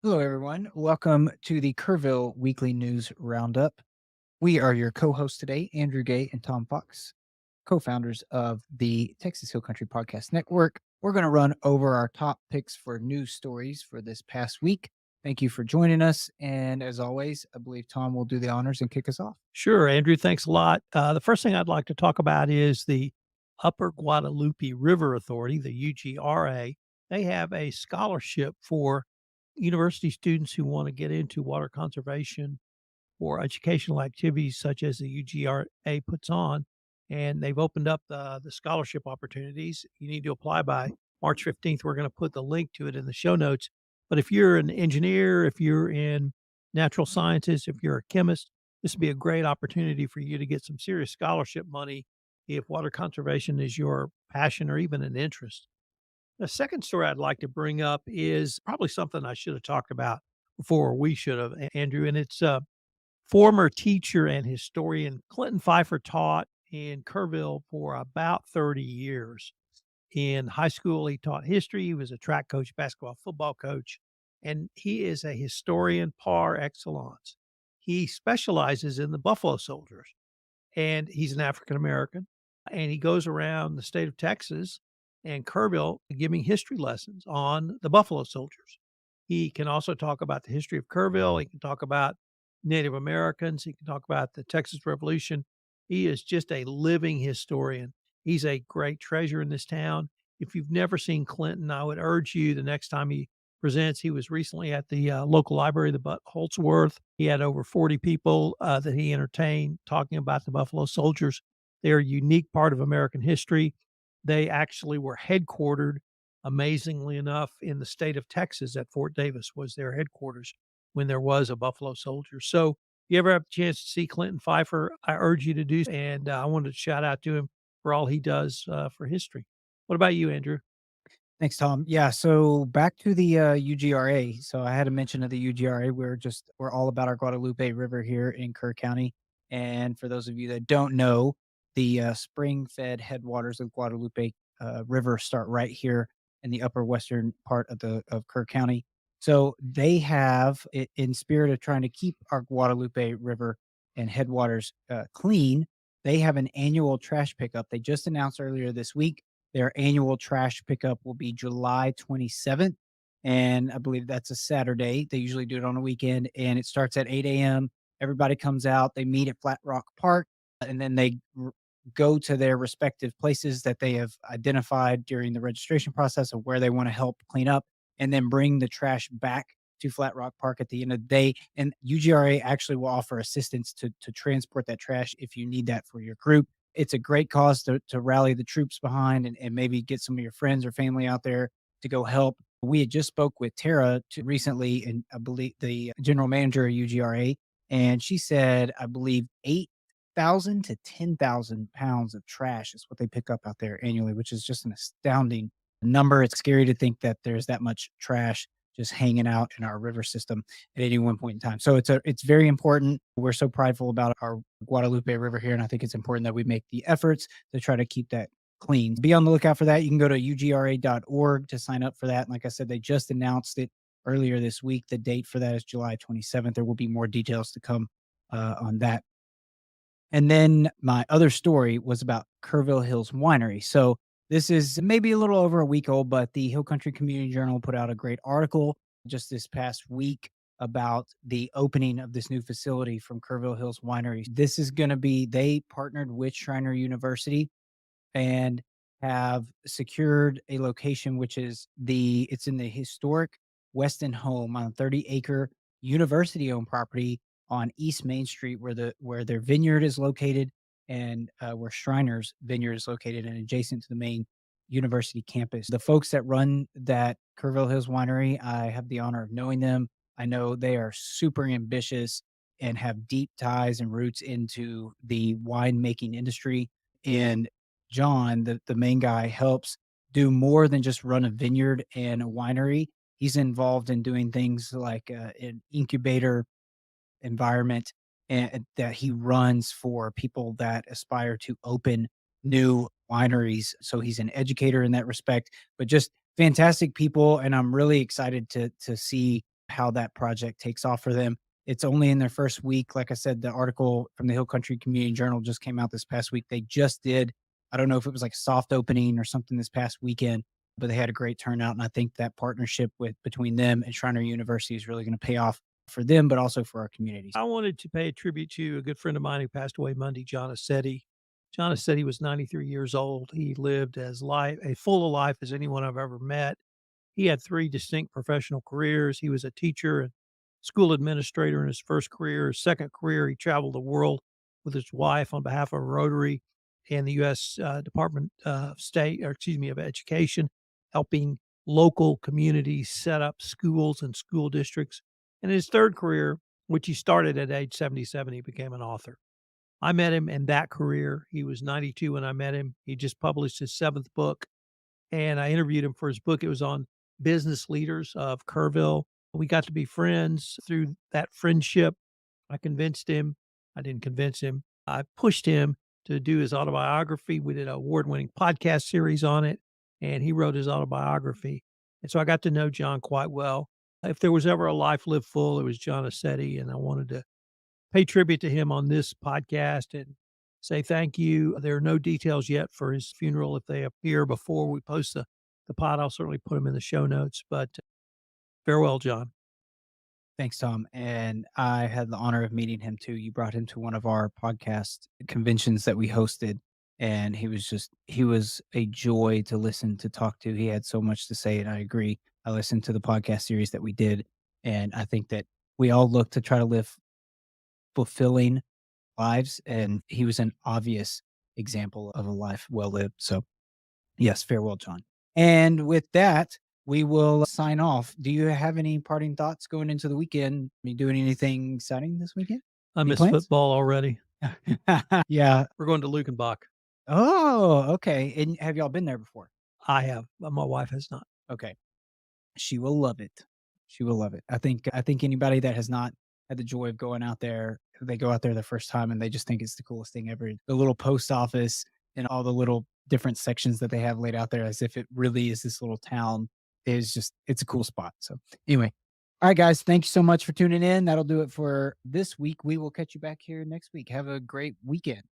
Hello, everyone. Welcome to the Kerrville Weekly News Roundup. We are your co hosts today, Andrew Gay and Tom Fox, co founders of the Texas Hill Country Podcast Network. We're going to run over our top picks for news stories for this past week. Thank you for joining us. And as always, I believe Tom will do the honors and kick us off. Sure, Andrew. Thanks a lot. The first thing I'd like to talk about is the Upper Guadalupe River Authority, the UGRA. They have a scholarship for university students who want to get into water conservation or educational activities such as the UGRA puts on. And they've opened up the scholarship opportunities. You need to apply by March 15th. We're going to put the link to it in the show notes. But if you're an engineer, if you're in natural sciences, if you're a chemist, this would be a great opportunity for you to get some serious scholarship money if water conservation is your passion or even an interest. The second story I'd like to bring up is probably something I should have talked about before, or we should have, Andrew, and it's former teacher and historian Clifton Fifer taught in Kerrville for about 30 years. In high school, he taught history. He was a track coach, basketball, football coach, and he is a historian par excellence. He specializes in the Buffalo Soldiers, and he's an African American. And he goes around the state of Texas and Kerrville giving history lessons on the Buffalo Soldiers. He can also talk about the history of Kerrville. He can talk about Native Americans. He can talk about the Texas Revolution. He is just a living historian. He's a great treasure in this town. If you've never seen Clinton, I would urge you the next time he presents. He was recently at the local library, the Holtzworth. He had over 40 people that he entertained talking about the Buffalo Soldiers. They're a unique part of American history. They actually were headquartered, amazingly enough, in the state of Texas at Fort Davis was their headquarters when there was a Buffalo Soldier. So, if you ever have a chance to see Clinton Fifer, I urge you to do. And I wanted to shout out to him for all he does for history. What about you, Andrew? Thanks, Tom. Yeah, so back to the UGRA. So I had a mention of the UGRA. We're all about our Guadalupe River here in Kerr County. And for those of you that don't know, the spring-fed headwaters of Guadalupe River start right here in the upper western part of Kerr County. So they have, in spirit of trying to keep our Guadalupe River and headwaters clean, they have an annual trash pickup. They just announced earlier this week their annual trash pickup will be July 27th, and I believe that's a Saturday. They usually do it on a weekend, and it starts at 8 a.m. Everybody comes out, they meet at Flat Rock Park, and then they go to their respective places that they have identified during the registration process of where they want to help clean up, and then bring the trash back to Flat Rock Park at the end of the day. And UGRA actually will offer assistance to transport that trash if you need that for your group. It's a great cause to rally the troops behind, and maybe get some of your friends or family out there to go help. We had just spoke with Tara recently, and I believe the general manager of UGRA, and she said, I believe 8,000 to 10,000 pounds of trash is what they pick up out there annually, which is just an astounding number. It's scary to think that there's that much trash just hanging out in our river system at any one point in time. So it's very important. We're so prideful about our Guadalupe River here, and I think it's important that we make the efforts to try to keep that clean. Be on the lookout for that. You can go to ugra.org to sign up for that. And like I said, they just announced it earlier this week. The date for that is July 27th. There will be more details to come on that. And then my other story was about Kerrville Hills Winery. So this is maybe a little over a week old, but the Hill Country Community Journal put out a great article just this past week about the opening of this new facility from Kerrville Hills Winery. This is going to be, they partnered with Schreiner University and have secured a location, which is it's in the historic Weston home on a 30-acre university owned property on East Main Street, where their vineyard is located, and where Shriner's vineyard is located, and adjacent to the main university campus. The folks that run that Kerrville Hills Winery, I have the honor of knowing them. I know they are super ambitious and have deep ties and roots into the winemaking industry. And John, the main guy, helps do more than just run a vineyard and a winery. He's involved in doing things like an incubator environment, and that he runs for people that aspire to open new wineries. So he's an educator in that respect, but just fantastic people. And I'm really excited to see how that project takes off for them. It's only in their first week. Like I said, the article from the Hill Country Community Journal just came out this past week. They just did, I don't know if it was like a soft opening or something this past weekend, but they had a great turnout. And I think that partnership with between them and Shriner University is really going to pay off for them, but also for our communities. I wanted to pay a tribute to a good friend of mine who passed away Monday, John Aceti. John Aceti was 93 years old. He lived as life a full of life as anyone I've ever met. He had 3 distinct professional careers. He was a teacher and school administrator in his first career. His second career, he traveled the world with his wife on behalf of Rotary and the U.S. Department of State, or excuse me, of Education, helping local communities set up schools and school districts. And his third career, which he started at age 77, he became an author. I met him in that career. He was 92 when I met him. He just published his 7th book, and I interviewed him for his book. It was on business leaders of Kerrville. We got to be friends. Through that friendship, I convinced him. I didn't convince him. I pushed him to do his autobiography. We did an award-winning podcast series on it, and he wrote his autobiography. And so I got to know John quite well. If there was ever a life lived full, it was John Aceti, and I wanted to pay tribute to him on this podcast and say thank you. There are no details yet for his funeral. If they appear before we post the pod, I'll certainly put them in the show notes. But farewell, John. Thanks, Tom. And I had the honor of meeting him too. You brought him to one of our podcast conventions that we hosted. And he was a joy to listen to, talk to. He had so much to say. And I agree. I listened to the podcast series that we did. And I think that we all look to try to live fulfilling lives. And he was an obvious example of a life well lived. So, yes, farewell, John. And with that, we will sign off. Do you have any parting thoughts going into the weekend? Are you doing anything exciting this weekend? I Any miss plans? football already. Yeah. We're going to Lukenbach. Oh, okay. And have y'all been there before? I have, but my wife has not. Okay. She will love it. She will love it. I think anybody that has not had the joy of going out there, they go out there the first time and they just think it's the coolest thing ever. The little post office and all the little different sections that they have laid out there as if it really is this little town is just it's a cool spot. So anyway. All right, guys. Thank you so much for tuning in. That'll do it for this week. We will catch you back here next week. Have a great weekend.